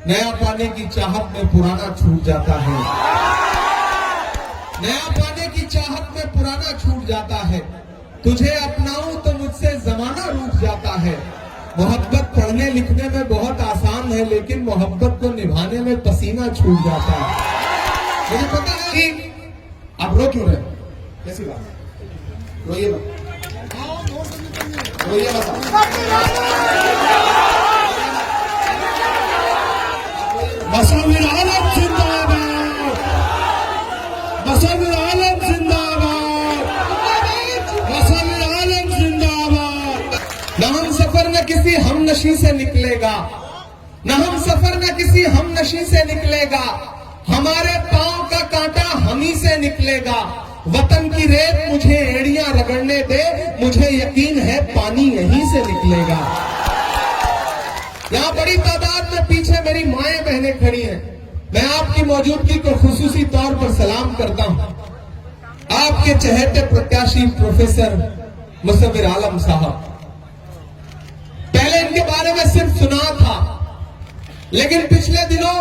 नया पाने की चाहत में पुराना छूट जाता है, नया पाने की चाहत में पुराना छूट जाता है। तुझे अपनाऊं तो मुझसे जमाना रूठ जाता है। मोहब्बत पढ़ने लिखने में बहुत आसान है, लेकिन मोहब्बत को निभाने में पसीना छूट जाता है। मुझे पता है कि आप रो क्यों रहे, कैसी बात, रोइए मत, रोइए मत। मसविर आलम जिंदाबाद, मसविर आलम जिंदाबाद, मसविर आलम जिंदाबाद। न हम सफर न किसी हमनशी से निकलेगा, न हम सफर न किसी हमनशी से निकलेगा। हमारे पांव का कांटा हमी से निकलेगा। वतन की रेत मुझे एड़ियां रगड़ने दे, मुझे यकीन है पानी यहीं से निकलेगा। यहाँ बड़ी तादाद में पीछे मेरी माएं बहनें खड़ी हैं। मैं आपकी मौजूदगी को खुसूसी तौर पर सलाम करता हूं। आपके चहेते प्रत्याशी प्रोफेसर मुसव्विर आलम साहब, पहले इनके बारे में सिर्फ सुना था, लेकिन पिछले दिनों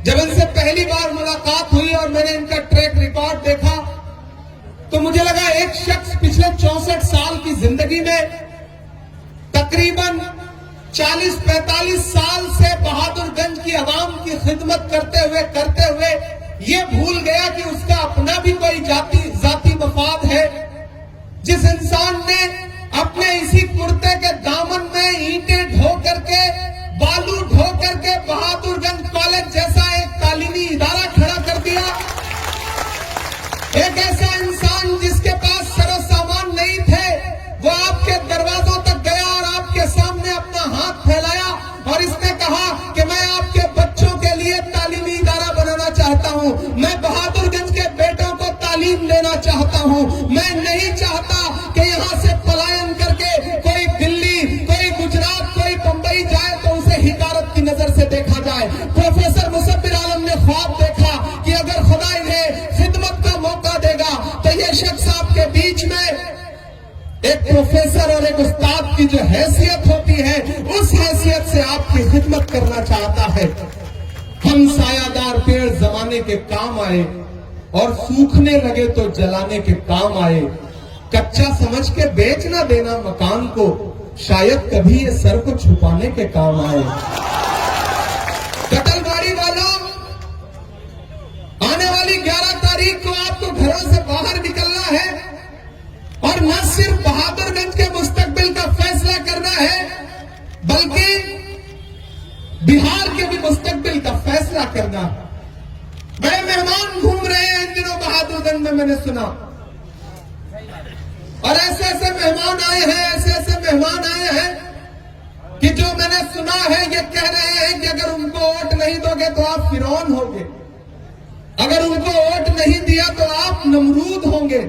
जब इनसे पहली बार मुलाकात हुई और मैंने इनका ट्रैक रिकॉर्ड देखा, तो मुझे लगा एक शख्स पिछले 64 साल की जिंदगी में तकरीबन 40-45 साल से बहादुरगंज की आवाम की खिदमत करते हुए ये भूल गया कि उसका अपना भी कोई जाती मफाद है। जिस इंसान ने अपने इसी कुर्ते के दामन में ईंटें ढो करके, बालू ढो करके बहादुरगंज कॉलेज जैसा एक तालीमी इदारा खड़ा कर दिया, एक ऐसा इंसान जिसके पास सरो सामान नहीं थे, वो आपके दरवाजों तक गया और आपके सामने अपना हाथ फैलाया और इसने कहा कि मैं आपके बच्चों के लिए तालीमी इदारा बनाना चाहता हूं, मैं बहादुरगंज के बेटों को तालीम देना चाहता हूं, मैं नहीं चाहता कि यहां से पलायन करके कोई दिल्ली, कोई गुजरात, कोई बंबई जाए तो उसे हिकारत की नजर से देखा जाए। प्रोफेसर मुसव्विर आलम ने ख्वाब देखा कि अगर खुदा इन्हें खिदमत का मौका देगा तो ये शख्स आपके बीच में एक प्रोफेसर और एक उस्ताद की जो हैसियत होती है, उस हैसियत से आपकी खिदमत करना चाहता है। हम सायादार पेड़ जमाने के काम आए और सूखने लगे तो जलाने के काम आए। कच्चा समझ के बेच ना देना मकान को, शायद कभी ये सर को छुपाने के काम आए। कटलवाड़ी वालों, आने वाली 11 तारीख को आपको घरों से बाहर निकलना है और न सिर्फ बहादुरगंज के मुस्तकबिल का फैसला करना है, बल्कि बिहार के भी मुस्तकबिल का फैसला करना। बड़े मेहमान घूम रहे हैं इन दिनों बहादुरगंज में, मैंने सुना, और ऐसे ऐसे मेहमान आए हैं कि जो मैंने सुना है ये कह रहे हैं कि अगर उनको वोट नहीं दोगे तो आप फिरौन होगे, अगर उनको वोट नहीं दिया तो आप नमरूद होंगे।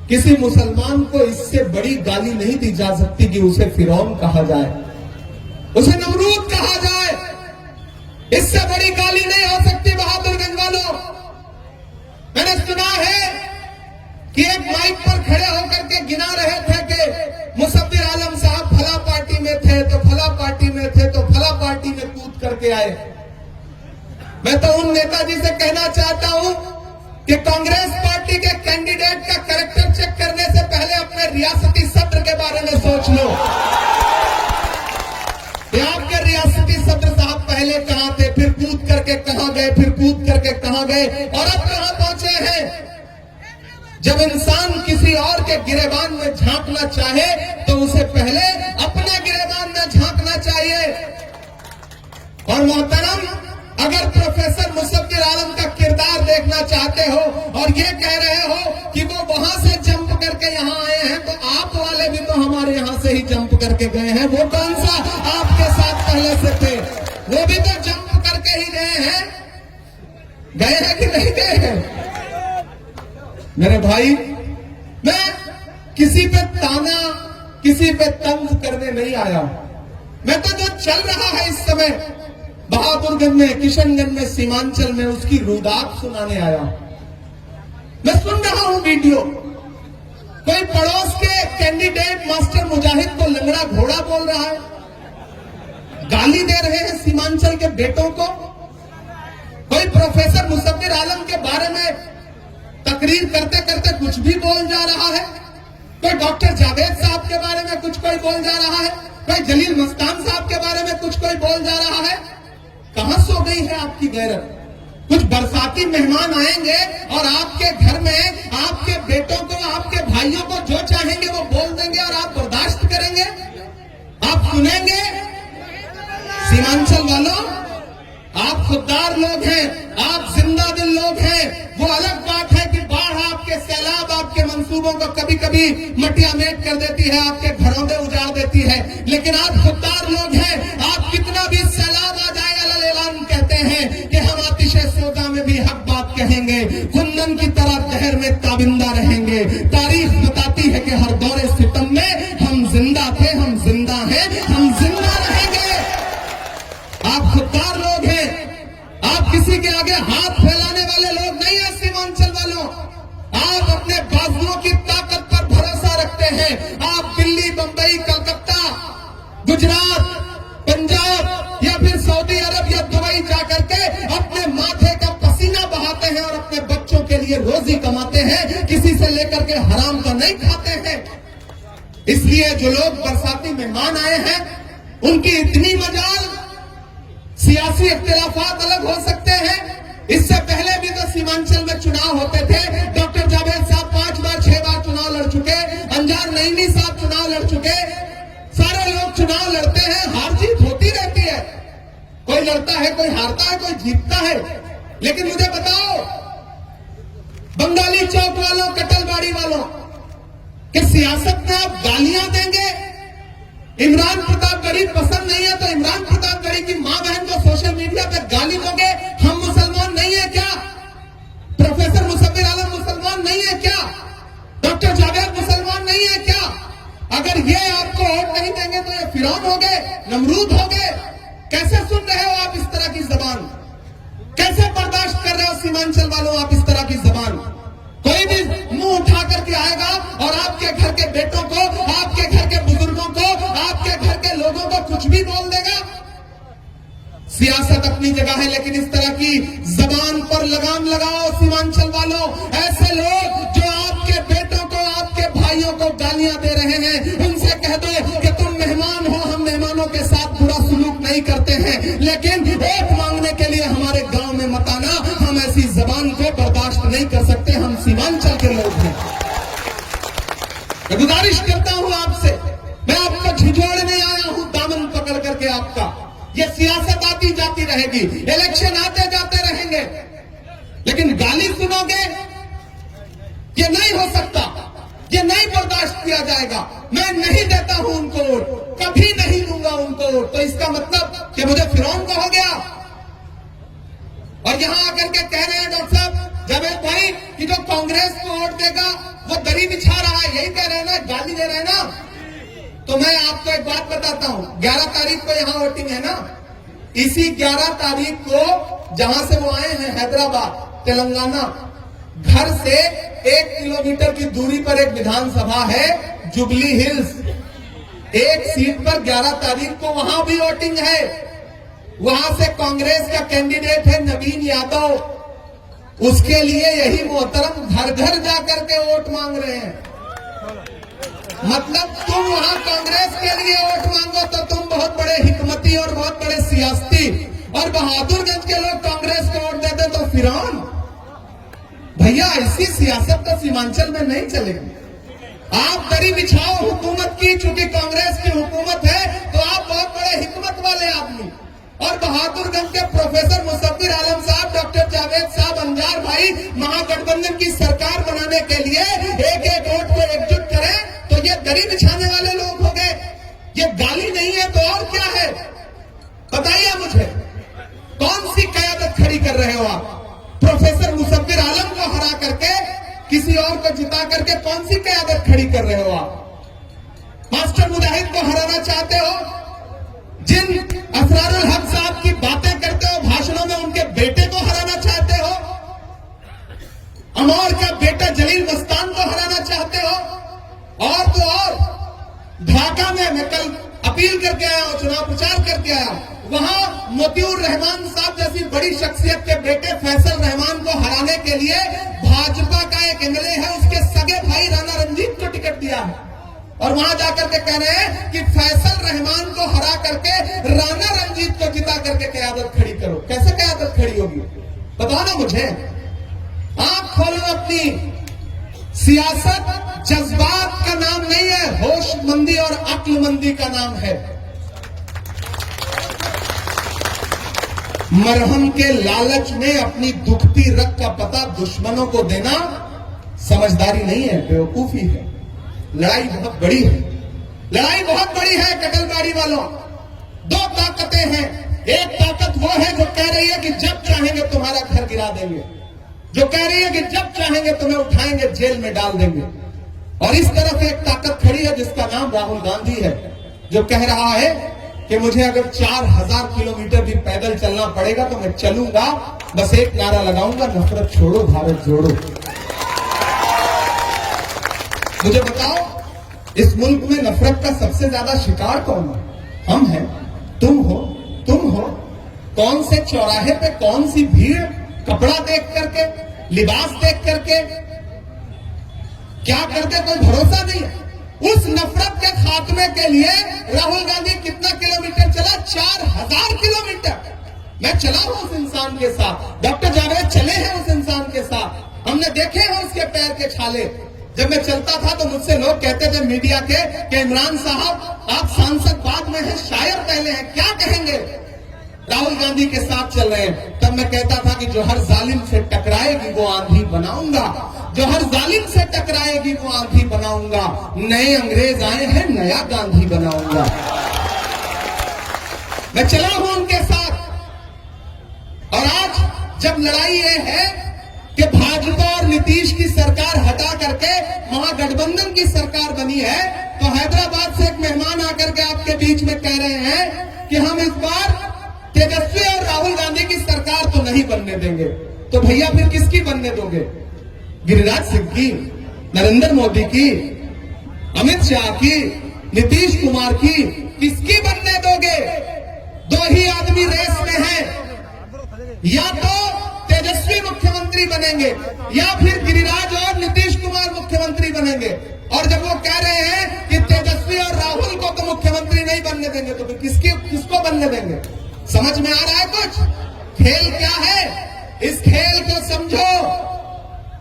किसी मुसलमान को इससे बड़ी गाली नहीं दी जा सकती कि उसे फिरौन कहा जाए, उसे नमरूद कहा जाए। इससे बड़ी गाली नहीं हो सकती बहादुरगंज वालों। मैंने सुना है कि एक माइक पर खड़े होकर के गिना रहे थे कि मुसव्विर आलम साहब फला पार्टी में थे तो फला पार्टी में थे तो फला पार्टी में कूद करके आए। मैं तो उन नेताजी से कहना चाहता हूं कि कांग्रेस पार्टी के कैंडिडेट का कैरेक्टर चेक करने से पहले अपने रियासती सत्र के बारे में सोच लो कि आपके रियासती सत्र साहब पहले कहां थे, फिर कूद करके कहां गए, फिर कूद करके कहां गए और अब कहां पहुंचे हैं। जब इंसान किसी और के गिरेबान में झांकना चाहे तो उसे पहले अपने गिरेबान में झांकना चाहिए। और मोहतरम, अगर प्रोफेसर मुसव्विर आलम का किरदार देखना चाहते हो और ये कह रहे हो कि वो वहां से जंप करके यहाँ आए हैं, तो आप वाले भी तो हमारे यहाँ से ही जंप करके गए हैं। वो कौन सा आपके साथ पहले से थे, वो भी तो जंप करके ही गए हैं कि नहीं गए हैं? मेरे भाई, मैं किसी पे ताना, किसी पे तंज करने नहीं आया। मैं तो जो चल रहा है इस समय बहादुरगंज में, किशनगंज में, सीमांचल में, उसकी रुदात सुनाने आया। मैं सुन रहा हूं वीडियो, कोई पड़ोस के कैंडिडेट मास्टर मुजाहिद को लंगड़ा घोड़ा बोल रहा है, गाली दे रहे हैं सीमांचल के बेटों को। कोई प्रोफेसर मुसव्विर आलम के बारे में तकरीर करते करते कुछ भी बोल जा रहा है, कोई डॉक्टर जावेद साहब के बारे में कुछ कोई बोल जा रहा है, कोई जलील मस्तान साहब के बारे में कुछ कोई बोल जा रहा है। कहां सो गई है आपकी गैरत? कुछ बरसाती मेहमान आएंगे और आपके घर में आपके बेटों को, आपके भाइयों को जो चाहेंगे वो बोल देंगे और आप बर्दाश्त करेंगे? आप सुनेंगे? सीमांचल वालों, आप खुददार लोग हैं, आप जिंदा दिल लोग हैं। वो अलग बात है कि बाढ़ आपके, सैलाब आपके मंसूबों को कभी कभी मटियामेट कर देती है, आपके घरौंदे उजाड़ देती है, लेकिन आप खुददार लोग हैं। आप कितना भी सैलाब आ जाए अलल ऐलान कहते हैं कि हम आतिशे सोदा में भी हक बात कहेंगे, कुंदन की तरह जहर में ताबिंदा रहेंगे। तारीख बताती है कि हर दौरे सितम में हम जिंदा थे, हम जिंदा हैं, हम जिंदा रहेंगे। आप खुददार लोग हैं, आप किसी के आगे हाथ फैलाने वाले लोग नहीं हैं। सीमांचल वालों, आप अपने बाजुओं की ताकत पर भरोसा रखते हैं। आप दिल्ली, बंबई, कलकत्ता, गुजरात, पंजाब या फिर सऊदी अरब या दुबई जाकर के अपने माथे का पसीना बहाते हैं और अपने बच्चों के लिए रोजी कमाते हैं, किसी से लेकर के हराम का नहीं खाते हैं। इसलिए जो लोग बरसाती मेहमान आए हैं उनकी इतनी मजाल, सियासी इख्तिलाफात अलग हो सकते हैं। इससे पहले भी तो सीमांचल में चुनाव होते थे। डॉक्टर जावेद साहब 5 बार 6 बार चुनाव लड़ चुके, अंजार नईमी साहब चुनाव लड़ चुके, सारे लोग चुनाव लड़ते हैं, हार जीत होती रहती है। कोई लड़ता है, कोई हारता है, कोई जीतता है। लेकिन मुझे बताओ, बंगाली चौक वालों, कटलबाड़ी वालों, कि सियासत में आप गालियां देंगे? इमरान प्रतापगढ़ी पसंद नहीं है तो इमरान प्रतापगढ़ी की मां बहन को सोशल मीडिया पे गाली दोगे? हम मुसलमान नहीं है क्या? प्रोफेसर मुसव्विर आलम मुसलमान नहीं है क्या? डॉक्टर जावेद मुसलमान नहीं है क्या? अगर ये आपको वोट नहीं देंगे तो ये फिरौन हो गए, नमरूद हो गए। कैसे सुन रहे हो आप इस तरह की जबान? कैसे बर्दाश्त कर रहे हो सीमांचल वालों आप इस तरह की जबान? कोई भी मुंह उठा करके आएगा और आपके घर के बेटों को, आपके घर के बुजुर्गों को, आपके घर के लोगों को कुछ भी बोल देगा। सियासत अपनी जगह है, लेकिन इस तरह की जबान पर लगाम लगाओ सीमांचल वालों। ऐसे लोग जो आपके बेटों को, आपके भाइयों को गालियां दे रहे हैं, उनसे कह दो कि तुम मेहमान हो, हम मेहमानों के साथ बुरा सुलूक नहीं करते हैं, लेकिन वोट मांगने के लिए हमारे गांव में मत आना। हम ऐसी जबान को बर्दाश्त नहीं कर सकते। हम सीमांचल के लोग हैं। मैं गुजारिश करता हूं आपसे, मैं आपको झिझोड़ने आया हूं दामन पकड़ करके आपका। ये सियासत आती जाती रहेगी, इलेक्शन आते जाते रहेंगे, लेकिन गाली सुनोगे? ये नहीं हो सकता, ये नहीं बर्दाश्त किया जाएगा। मैं नहीं देता हूं उनको वोट, कभी नहीं दूंगा उनको वोट। तो इसका मतलब कि मुझे फिरौन कहो गया? और यहां आकर के कह रहे हैं डॉक्टर साहब जावेद भाई कि जो कांग्रेस को वोट देगा वो दरी बिछा रहा है, यही कह रहे हैं ना, गाली दे रहे हैं ना। तो मैं आपको एक बात बताता हूं, 11 तारीख को यहां वोटिंग है ना। इसी 11 तारीख को जहां से वो आए हैं, हैदराबाद, तेलंगाना, घर से 1 किलोमीटर की दूरी पर एक विधानसभा है, जुबली हिल्स। एक सीट पर 11 तारीख को वहां भी वोटिंग है। वहां से कांग्रेस का कैंडिडेट है नवीन यादव, उसके लिए यही मोहतरम घर घर जाकर के वोट मांग रहे हैं। मतलब तुम वहां कांग्रेस के लिए वोट मांगो तो तुम बहुत बड़े हिकमती और बहुत बड़े सियासती, और बहादुरगंज के लोग कांग्रेस को वोट देते तो फिरौन। भैया ऐसी सियासत तो सीमांचल में नहीं चलेगी। आप दरी बिछाओ हुकूमत की, चूंकि कांग्रेस की हुकूमत है तो आप बहुत बड़े हिकमत वाले आदमी। और बहादुरगंज के प्रोफेसर मुसव्विर आलम साहब, डॉक्टर जावेद साहब, अंजार भाई महागठबंधन की सरकार बनाने के लिए एक एक वोट को एकजुट करें, तो ये दरी बिछाने वाले लोग हो गए। ये गाली नहीं है तो और क्या है? बताइए मुझे, कौन सी कयादत खड़ी कर रहे हो आप? प्रोफेसर मुसव्विर आलम को हरा करके किसी और को जिता करके कौन सी कयादत खड़ी कर रहे हो आप? मास्टर मुजाहिद को हराना चाहते हो? जिन असरारुल हक साहब की बातें करते हो भाषणों में, उनके बेटे को हराना चाहते हो? अमौर का बेटा जलील मस्तान को हराना चाहते हो? और तो और ढाका में मैं कल अपील करके आया हूं, चुनाव प्रचार करके आया हूं। वहां मोतियूर रहमान साहब जैसी बड़ी शख्सियत के बेटे फैसल रहमान को हराने के लिए भाजपा का एक एमएलए है, उसके सगे भाई राणा रंजीत को टिकट दिया है और वहां जाकर के कह रहे हैं कि फैसल रहमान को हरा करके राणा रंजीत को जिता करके क़यादत खड़ी करो। कैसे क़यादत खड़ी होगी बताओ ना मुझे। आंख खोलो अपनी। सियासत जज्बात का नाम नहीं है, होशमंदी और अक्लमंदी का नाम है। मरहम के लालच में अपनी दुखती रग का पता दुश्मनों को देना समझदारी नहीं है, बेवकूफी है। लड़ाई बहुत बड़ी है, लड़ाई बहुत बड़ी है कटलबाड़ी वालों। दो ताकतें हैं। एक ताकत वो है जो कह रही है कि जब चाहेंगे तुम्हारा घर गिरा देंगे, जो कह रही है कि जब चाहेंगे तुम्हें उठाएंगे जेल में डाल देंगे। और इस तरफ एक ताकत खड़ी है जिसका नाम राहुल गांधी है, जो कह रहा है कि मुझे अगर 4000 किलोमीटर भी पैदल चलना पड़ेगा तो मैं चलूंगा, बस एक नारा लगाऊंगा, नफरत छोड़ो भारत जोड़ो। मुझे बताओ इस मुल्क में नफरत का सबसे ज्यादा शिकार कौन है? हम हैं, तुम हो, तुम हो। कौन से चौराहे पे कौन सी भीड़, कपड़ा देख करके, लिबास देख करके क्या करते कोई भरोसा नहीं है। उस नफरत के खात्मे के लिए राहुल गांधी कितना किलोमीटर चला? 4000 किलोमीटर। मैं चला हूं उस इंसान के साथ, डॉक्टर जावेद चले हैं उस इंसान के साथ, हमने देखे हैं उसके पैर के छाले। जब मैं चलता था तो मुझसे लोग कहते थे मीडिया के कि इमरान साहब आप सांसद बाद में हैं, शायर पहले हैं, क्या कहेंगे? राहुल गांधी के साथ चल रहे हैं। तब मैं कहता था कि जो हर जालिम से टकराएगी वो आंधी बनाऊंगा, जो हर जालिम से टकराएगी वो आंधी बनाऊंगा। नए अंग्रेज आए हैं, नया गांधी बनाऊंगा। मैं चला हूं उनके साथ। और आज जब लड़ाई ये है कि भाजपा और नीतीश की सरकार हटा करके महागठबंधन की सरकार बनी है, तो हैदराबाद से एक मेहमान आकर के आपके बीच में कह रहे हैं कि हम इस बार तेजस्वी और राहुल गांधी की सरकार तो नहीं बनने देंगे। तो भैया फिर किसकी बनने दोगे? गिरिराज सिंह की, नरेंद्र मोदी की, अमित शाह की, नीतीश कुमार की, किसकी बनने दोगे? दो ही आदमी रेस में हैं, या तो तेजस्वी मुख्यमंत्री बनेंगे या फिर गिरिराज और नीतीश कुमार मुख्यमंत्री बनेंगे। और जब वो कह रहे हैं कि तेजस्वी और राहुल को तो मुख्यमंत्री नहीं बनने देंगे, तो फिर किसको बनने देंगे? समझ में आ रहा है कुछ? खेल क्या है? इस खेल को समझो,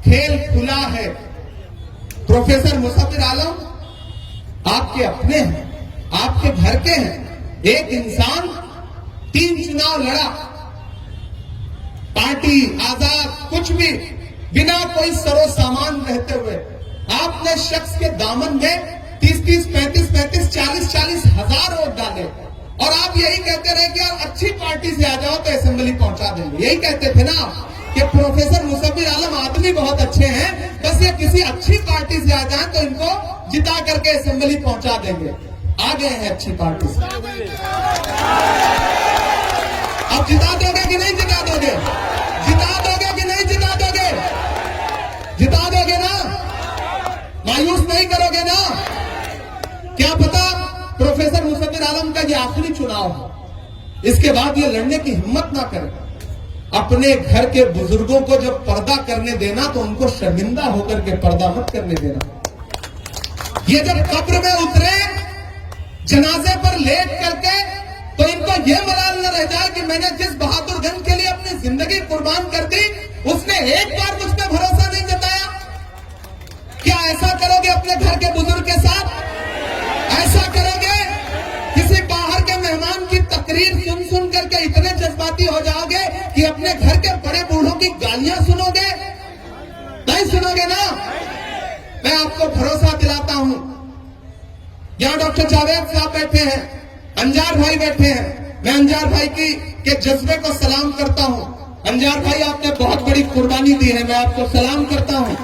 खेल खुला है। प्रोफेसर मुसफ़िर आलम आपके अपने हैं, आपके घर के हैं। एक इंसान 3 चुनाव लड़ा, पार्टी आजाद, कुछ भी, बिना कोई सरो सामान रहते हुए। आपने शख्स के दामन में 30-30, 35-35, 40-40 हजार वोट डाले और आप यही कहते रहे कि यार अच्छी पार्टी से आ जाओ तो असेंबली पहुंचा देंगे। यही कहते थे ना कि प्रोफेसर मुसफ़िर आलम आदमी बहुत अच्छे हैं, बस ये किसी अच्छी पार्टी से आ जाए तो इनको जिता करके असेंबली पहुंचा देंगे। आ गए हैं अच्छी पार्टी से। अब जिता दोगे कि नहीं जिता दोगे? जिता दोगे कि नहीं जिता दोगे? जिता दोगे ना? मायूस नहीं करोगे ना? क्या पता प्रोफेसर मुसफ़िर आलम का ये आखिरी चुनाव है, इसके बाद ये लड़ने की हिम्मत ना करें। अपने घर के बुजुर्गों को जब पर्दा करने देना तो उनको शर्मिंदा होकर के पर्दा मत करने देना। ये जब कब्र में उतरे जनाजे पर लेट करके तो इनको ये मलाल न रह जाए कि मैंने जिस बहादुर गंज के लिए अपनी जिंदगी कुर्बान कर दी उसने एक बार मुझ पर भरोसा नहीं जताया। क्या ऐसा करोगे अपने घर के बुजुर्ग के साथ? ऐसा करोगे? किसी बाहर के मेहमान की तकरीर सुन सुन करके इतने जज्बाती हो जाओगे कि अपने घर के बड़े बूढ़ों की गालियां सुनोगे? नहीं सुनोगे ना? मैं आपको भरोसा दिलाता हूं। यहां डॉक्टर जावेद साहब बैठे हैं, अंजार भाई बैठे हैं। मैं अंजार भाई के जज्बे को सलाम करता हूं। अंजार भाई आपने बहुत बड़ी कुर्बानी दी है, मैं आपको सलाम करता हूं।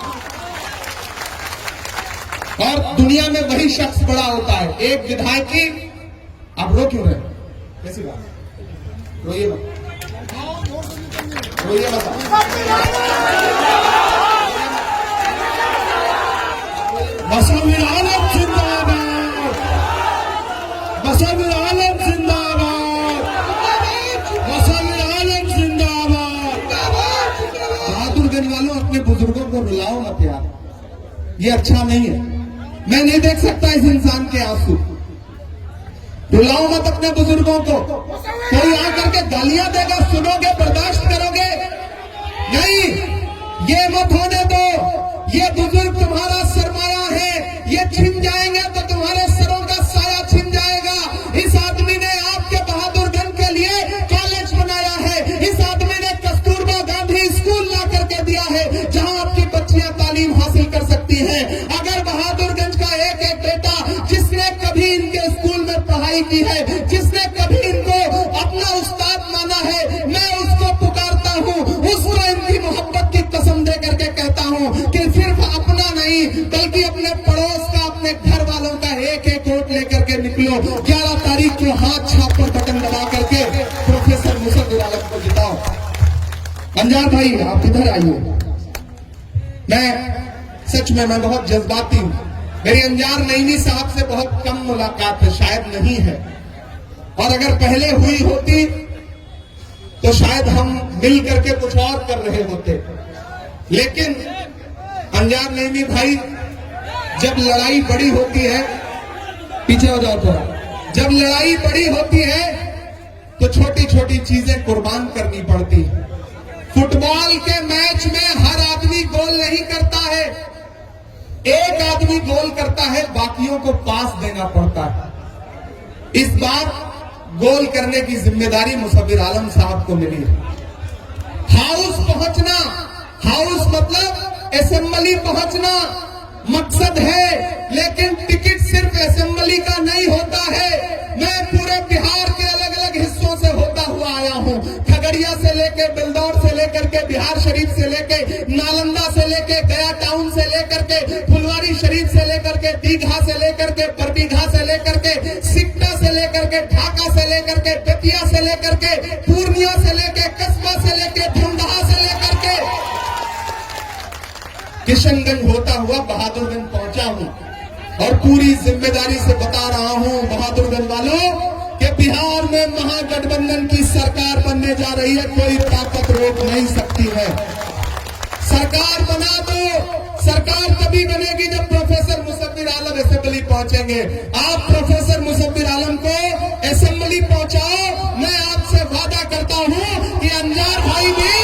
और दुनिया में वही शख्स बड़ा होता है। एक विधायक की, आप रो क्यों रहे? कैसी बात? रोइए मत, रोइए मत। मुसफ़िर आलम जिंदाबाद, मसविर आलम जिंदाबाद, मसविर आलम जिंदाबाद। बहादुरगंज वालों, अपने बुजुर्गों को रुलाओ मत यार, ये अच्छा नहीं है। मैं नहीं देख सकता इस इंसान के आंसू। रुलाओ मत अपने बुजुर्गों को। कोई आकर के गालियां देगा, सुनोगे, बर्दाश्त करोगे? नहीं, ये मत होने दो। ये बुजुर्ग तुम्हारा सरमाया है, ये छिन जाएंगे तो तुम्हारे सरों का साया छिन जाएगा। इस आदमी ने आपके बहादुरगंज के लिए कॉलेज बनाया है, इस आदमी ने कस्तूरबा गांधी स्कूल ला करके दिया है, जहां आपकी बच्चियां तालीम हासिल कर सकती हैं। अगर बहादुरगंज का एक एक बेटा जिसने कभी इनके स्कूल में पढ़ाई की है, जिसने कभी इनको अपना उस्ताद माना है, मैं उसको पुकारता हूं, उसको इनकी मोहब्बत की कसम दे करके कहता हूं कि सिर्फ अपना नहीं बल्कि अपने पड़ोस का, अपने घर वालों का एक एक वोट लेकर के निकलो। 11 तारीख को हाथ छाप पर बटन दबा करके प्रोफेसर मुसव्विर आलम को जिताओ। अंजार भाई, आप इधर आइए। मैं बहुत जज्बाती हूं। मेरी अंजार नईमी साहब से बहुत कम मुलाकात है, शायद नहीं है, और अगर पहले हुई होती तो शायद हम मिल करके कुछ और कर रहे होते। लेकिन अंजार नईमी भाई, जब लड़ाई बड़ी होती है, पीछे हो जाओ थोड़ा, जब लड़ाई बड़ी होती है तो छोटी छोटी चीजें कुर्बान करनी पड़ती है। फुटबॉल के मैच में हर आदमी गोल नहीं करता है, एक आदमी गोल करता है, बाकियों को पास देना पड़ता है। इस बार गोल करने की जिम्मेदारी मुसव्विर आलम साहब को मिली है। हाउस पहुंचना, हाउस मतलब असेंबली पहुंचना मकसद है, लेकिन टिकट सिर्फ असेंबली का नहीं होता है। मैं पूरे बिहार के अलग अलग हिस्सों से होता हुआ आया हूं, खगड़िया से लेकर, बिलदौर से लेकर के, बिहार शरीफ से लेकर, नालंदा से लेकर, गया टाउन से लेकर के, फुलवारी शरीफ से लेकर के, दीघा से लेकर के, बरबीघा से लेकर के, सिकटा से लेकर के, ढाका से लेकर के, बेतिया से लेकर के, पूर्णिया से लेकर, कस्बा से लेकर, धमदाहा से लेकर के किशनगंज होता हुआ बहादुरगंज पहुंचा हूं, और पूरी जिम्मेदारी से बता रहा हूं बहादुरगंज वालों कि बिहार में महागठबंधन की सरकार बनने जा रही है। कोई ताकत रोक नहीं सकती है। सरकार बना दो। सरकार तभी बनेगी जब प्रोफेसर मुसव्विर आलम असेंबली पहुंचेंगे। आप प्रोफेसर मुसव्विर आलम को असेंबली पहुंचाओ। मैं आपसे वादा करता हूं कि अंजार भाई भी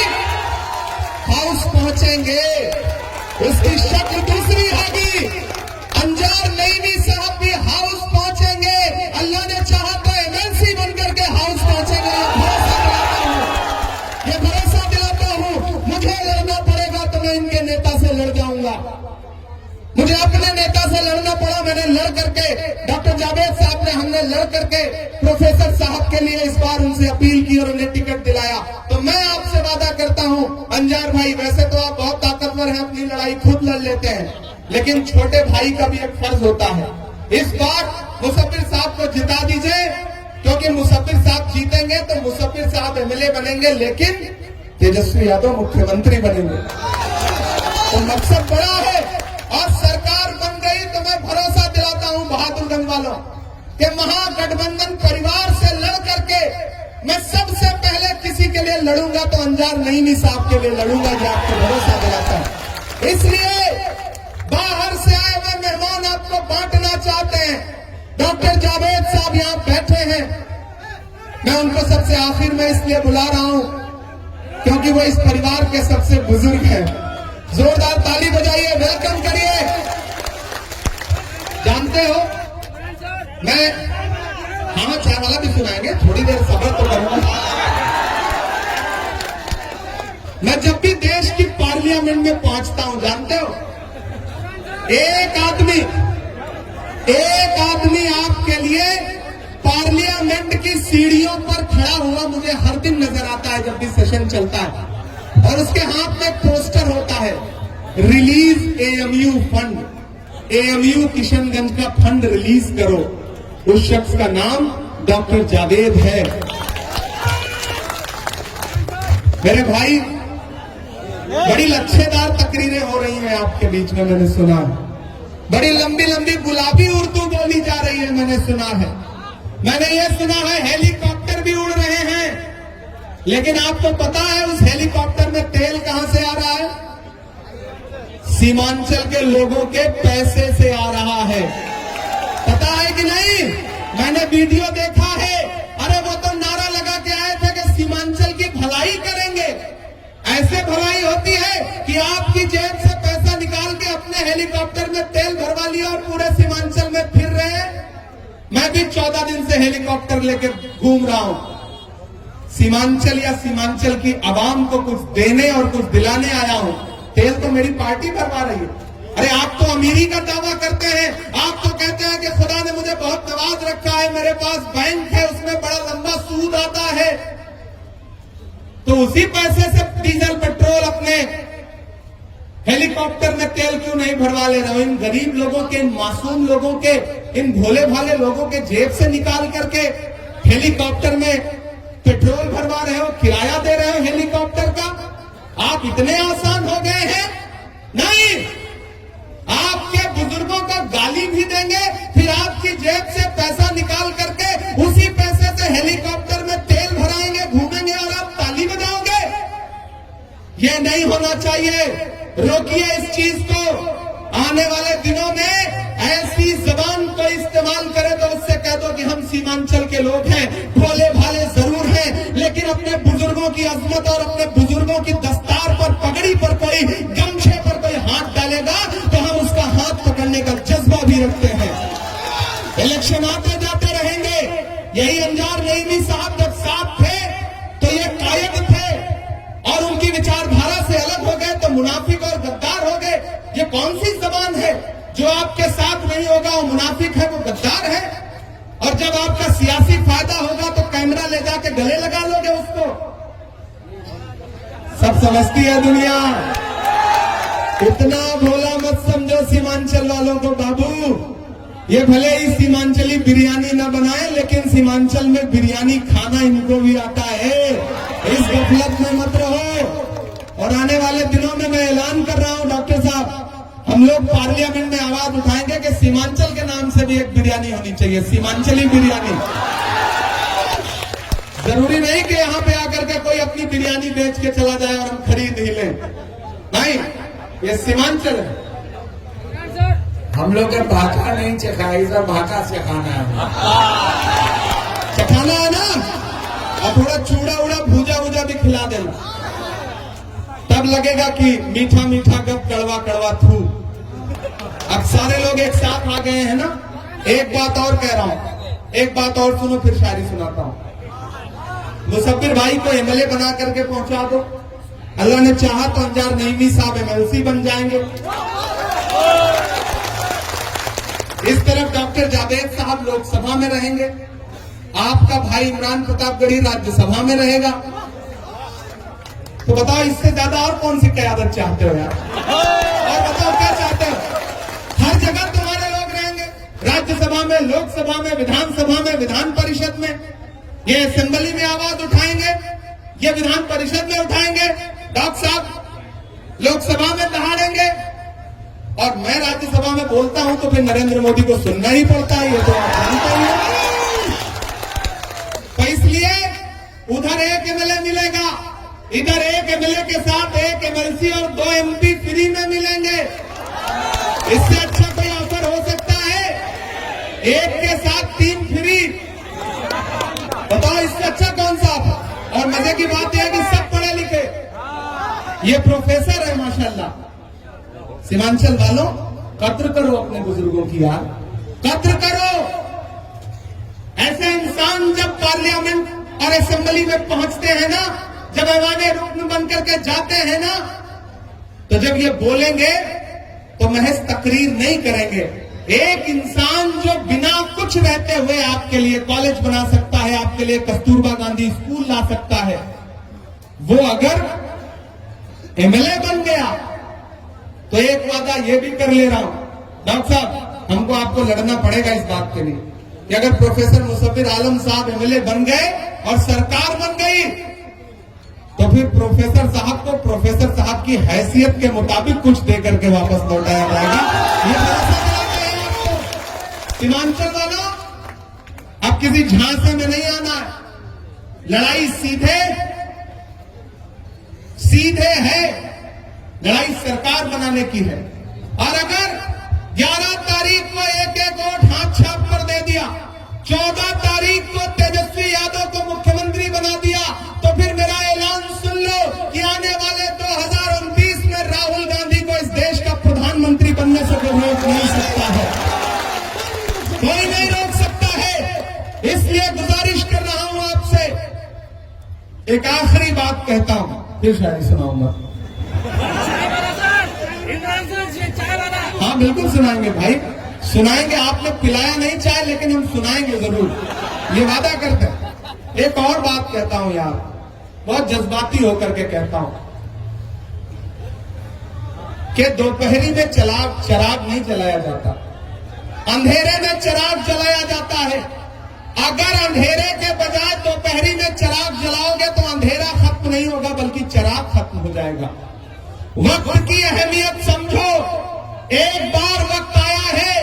हाउस पहुंचेंगे। उसकी शक्ल दूसरी होगी। अंजार नईमी साहब भी हाउस पहुंचेंगे। अल्लाह ने चाहा तो एमएलसी बनकर के हाउस पहुंचेंगे। ये भरोसा दिलाता हूं। मुझे लड़ना पड़ेगा तो मैं इनके नेता से लड़ जाऊंगा। मुझे अपने नेता से लड़ना पड़ा, मैंने लड़ करके, डॉक्टर जावेद साहब ने, हमने लड़ करके प्रोफेसर साहब के लिए इस बार उनसे अपील की और उन्हें टिकट दिलाया। तो मैं आपसे वादा करता हूं अंजार भाई, वैसे तो आप बहुत ताकतवर हैं, अपनी लड़ाई खुद लड़ लेते हैं, लेकिन छोटे भाई का भी एक फर्ज होता है। इस बार मुसव्विर साहब को जिता दीजिए, क्योंकि मुसव्विर साहब जीतेंगे तो मुसव्विर साहब एमएलए बनेंगे, लेकिन तेजस्वी यादव मुख्यमंत्री बनेंगे। तो मकसद बड़ा है, और सरकार बन गई तो मैं भरोसा दिलाता हूं बहादुरगंज वालों कि महागठबंधन परिवार से लड़ करके मैं सबसे पहले किसी के लिए लड़ूंगा तो अंजार नईमी साहब के लिए लड़ूंगा, जो आपको भरोसा दिलाता हूं। इसलिए बाहर से आए हुए मेहमान आपको बांटना चाहते हैं। डॉक्टर जावेद साहब यहां बैठे हैं, मैं उनको सबसे आखिर में इसलिए बुला रहा हूं क्योंकि वो इस परिवार के सबसे बुजुर्ग हैं। जोरदार ताली बजाइए, वेलकम करिए। जानते हो, मैं हाँ चाय वाला भी सुनाएंगे, थोड़ी देर सब्र तो करूंगा। मैं जब भी देश की पार्लियामेंट में पहुंचता हूं, जानते हो, एक आदमी आपके लिए पार्लियामेंट की सीढ़ियों पर खड़ा हुआ मुझे हर दिन नजर आता है जब भी सेशन चलता है, और उसके हाथ में एक पोस्टर होता है, release AMU fund, AMU Kishanganj का फंड रिलीज करो। उस शख्स का नाम डॉक्टर जावेद है। मेरे भाई, बड़ी लच्छेदार तकरीरें हो रही हैं आपके बीच में, मैंने सुना। बड़ी लंबी लंबी गुलाबी उर्दू बोली जा रही है, मैंने सुना है। मैंने ये सुना है हेलीकॉप्टर भी उड़ रहे हैं, लेकिन आपको पता है उस हेलीकॉप्टर में तेल कहां से आ रहा है? सीमांचल के लोगों के पैसे से आ रहा है। पता है कि नहीं? मैंने वीडियो देखा है। अरे वो तो नारा लगा के आए थे कि सीमांचल की भलाई करेंगे। ऐसे भलाई होती है कि आपकी जेब से पैसा निकाल के अपने हेलीकॉप्टर में तेल भरवा लिया और पूरे सीमांचल में फिर रहे हैं। मैं भी 14 दिन से हेलीकॉप्टर लेकर घूम रहा हूं। सीमांचल या सीमांचल की आवाम को कुछ देने और कुछ दिलाने आया हूं। तेल तो मेरी पार्टी भरवा रही है। अरे आप तो अमीरी का दावा करते हैं, आप तो कहते हैं कि खुदा ने मुझे बहुत नवाज रखा है, मेरे पास बैंक है, उसमें बड़ा लंबा सूद आता है। तो उसी पैसे से डीजल पेट्रोल अपने हेलीकॉप्टर में तेल क्यों नहीं भरवा ले रहे हो? इन गरीब लोगों के, इन मासूम लोगों के, इन भोले भाले लोगों के जेब से निकाल करके हेलीकॉप्टर में पेट्रोल भरवा रहे हो, किराया दे रहे हो हेलीकॉप्टर का। आप इतने आसान हो गए हैं? नहीं, आपके बुजुर्गों को गाली भी देंगे, फिर आपकी जेब से पैसा निकाल करके उसी पैसे से हेलीकॉप्टर में तेल भराएंगे, घूमेंगे और आप ताली बजाओगे। ये नहीं होना चाहिए। रोकिए इस चीज को। आने वाले दिनों में ऐसी जबान को इस्तेमाल करें तो उससे कह दो कि हम सीमांचल के लोग हैं, भोले भाले जरूर हैं, लेकिन अपने बुजुर्गों की अजमत और अपने बुजुर्गों की दस्तार पर, पगड़ी पर कोई, गमछे पर कोई हाथ डालेगा तो हम उसका हाथ पकड़ने का जज्बा भी रखते हैं। इलेक्शन आते जाते रहेंगे। यही अंजार नईमी साहब जब साथ थे तो ये कायद थे और उनकी विचारधारा से अलग हो गए तो मुनाफिक और गद्दार हो गए। ये कौन सी जबान है? जो आपके साथ नहीं होगा वो मुनाफिक है, वो गद्दार है। और जब आपका सियासी फायदा होगा तो कैमरा ले जाके गले लगा लोगे उसको। सब समझती है दुनिया। इतना भोला मत समझो सीमांचल वालों को बाबू। ये भले ही सीमांचली बिरयानी ना बनाए, लेकिन सीमांचल में बिरयानी खाना इनको भी आता है। इस गफलत में मत रहो। और आने वाले दिनों में मैं ऐलान कर रहा हूं डॉक्टर साहब, हम लोग पार्लियामेंट में आवाज उठाएंगे कि सीमांचल के नाम से भी एक बिरयानी होनी चाहिए, सीमांचली बिरयानी। जरूरी नहीं कि यहाँ पे आकर के कोई अपनी बिरयानी बेच के चला जाए और हम खरीद ही लें। नहीं, ये सीमांचल है। हम लोग के भाका नहीं चखा, इधर भाका चखाना है। चखाना है ना, और थोड़ा चूड़ा उड़ा भूजा वूजा भी खिला देना, तब लगेगा कि मीठा मीठा गप, कड़वा कड़वा थू। अब सारे लोग एक साथ आ गए हैं ना। एक बात और कह रहा हूं, एक बात और सुनो, फिर शायरी सुनाता हूं। मुसब्बिर भाई को एमएलए बना करके पहुंचा दो। अल्लाह ने चाहा तो अंजार नईमी साहब एमएलसी बन जाएंगे। इस तरफ डॉक्टर जावेद साहब लोकसभा में रहेंगे, आपका भाई इमरान प्रतापगढ़ी राज्यसभा में रहेगा। तो बताओ इससे ज्यादा और कौन सी कयादत चाहते हो यार? और बताओ क्या चाहते हो? हर जगह तुम्हारे लोग रहेंगे, राज्यसभा में, लोकसभा में, विधानसभा में, विधान परिषद में। ये असेंबली में आवाज उठाएंगे, ये विधान परिषद में उठाएंगे, डॉक्टर साहब लोकसभा में दहाड़ेंगे, और मैं राज्यसभा में बोलता हूं तो फिर नरेंद्र मोदी को सुनना ही पड़ता है। ये तो आप जानते ही हो। तो इसलिए उधर एक एमएलए मिलेगा, इधर एक एमएलए के साथ एक एमएलसी और 2 एमपी फ्री में मिलेंगे। इससे अच्छा कोई ऑफर हो सकता है? एक के साथ 3 फ्री। बताओ इससे अच्छा कौन सा ऑफर? और मजे की बात यह है कि सब पढ़े लिखे, ये प्रोफेसर है माशाल्लाह। सीमांचल वालों, कद्र करो अपने बुजुर्गों की यार, कद्र करो। ऐसे इंसान जब पार्लियामेंट और असेंबली में पहुंचते हैं ना, जब ऐवाने रुकन बन करके जाते हैं ना, तो जब ये बोलेंगे तो महज तकरीर नहीं करेंगे। एक इंसान जो बिना कुछ रहते हुए आपके लिए कॉलेज बना सकता है, आपके लिए कस्तूरबा गांधी स्कूल ला सकता है, वो अगर एमएलए बन गया तो एक वादा ये भी कर ले रहा हूं डॉक्टर साहब, हमको आपको लड़ना पड़ेगा इस बात के लिए कि अगर प्रोफेसर मुसब्बिर आलम साहब एमएलए बन गए और सरकार बन गई तो फिर प्रोफेसर साहब को प्रोफेसर साहब की हैसियत के मुताबिक कुछ दे करके वापस लौटाया जाएगा। ये भरोसा दिलाते हैं आपको। सीमांचल वालों, अब किसी झांसे में नहीं आना है। लड़ाई सीधे सीधे है, लड़ाई सरकार बनाने की है। और अगर 11 तारीख को एक एक वोट हाथ छाप कर दे दिया, 14 तारीख को तेजस्वी यादव को मुख्यमंत्री बना दिया, तो फिर मेरा ऐलान सुन लो कि आने वाले 2029 में राहुल गांधी को इस देश का प्रधानमंत्री बनने से कोई रोक नहीं सकता है, कोई नहीं रोक सकता है। इसलिए गुजारिश कर रहा हूं आपसे, एक आखिरी बात कहता हूं, फिर शायरी सुनाऊंगा। हाँ बिल्कुल सुनाएंगे भाई, सुनाएंगे। आपने पिलाया नहीं चाहे, लेकिन हम सुनाएंगे जरूर, ये वादा करते हैं। एक और बात कहता हूं यार, बहुत जज्बाती होकर के कहता हूं कि दोपहरी में चराग नहीं जलाया जाता, अंधेरे में चिराग जलाया जाता है। अगर अंधेरे के बजाय दोपहरी में चिराग जलाओगे तो अंधेरा खत्म नहीं होगा, बल्कि चिराग खत्म हो जाएगा। वक्त की अहमियत समझो, एक बार वक्त आया है,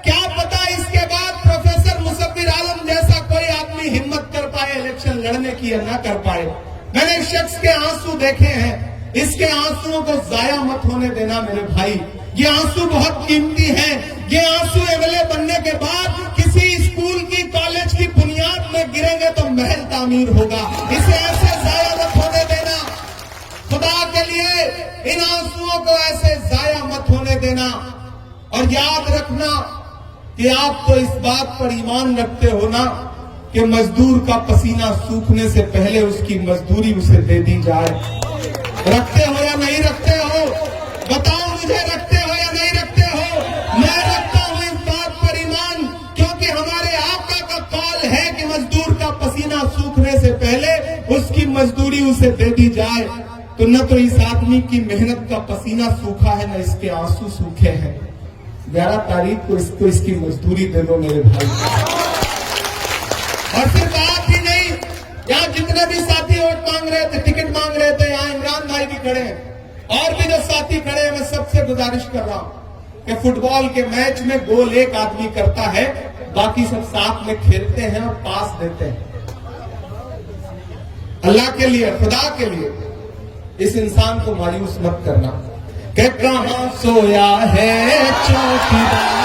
क्या पता इसके बाद प्रोफेसर मुसव्विर आलम जैसा कोई आदमी हिम्मत कर पाए इलेक्शन लड़ने की, या ना कर पाए। मैंने इस शख्स के आंसू देखे हैं, इसके आंसुओं को जाया मत होने देना मेरे भाई। ये आंसू बहुत कीमती हैं। ये आंसू एमएलए बनने के बाद किसी स्कूल की, कॉलेज की बुनियाद में गिरेंगे तो महल तामीर होगा। इसे ऐसे जाया मत होने देना, खुदा के लिए इन आंसुओं को ऐसे जाया मत होने देना। और याद रखना कि आप तो इस बात पर ईमान रखते हो ना कि मजदूर का पसीना सूखने से पहले उसकी मजदूरी उसे दे दी जाए। रखते हो या नहीं रखते हो? बताओ मुझे, रखते हो या नहीं रखते हो? मैं रखता हूं इस बात पर ईमान, क्योंकि हमारे आका का कॉल है कि मजदूर का पसीना सूखने से पहले उसकी मजदूरी उसे दे दी जाए। तो न तो इस आदमी की मेहनत का पसीना सूखा है, न इसके आंसू सूखे हैं। 11 तारीख को इसको इसकी मजदूरी दे दो मेरे भाई। और सिर्फ बात ही नहीं, यहाँ जितने भी साथी वोट मांग रहे थे, टिकट मांग रहे थे, यहाँ इमरान भाई भी खड़े हैं, और भी जो साथी खड़े हैं, मैं सबसे गुजारिश कर रहा हूं कि फुटबॉल के मैच में गोल एक आदमी करता है, बाकी सब साथ में खेलते हैं और पास देते हैं। अल्लाह के लिए, खुदा के लिए इस इंसान को मायूस मत करना कि कहां सोया है चौकीदार।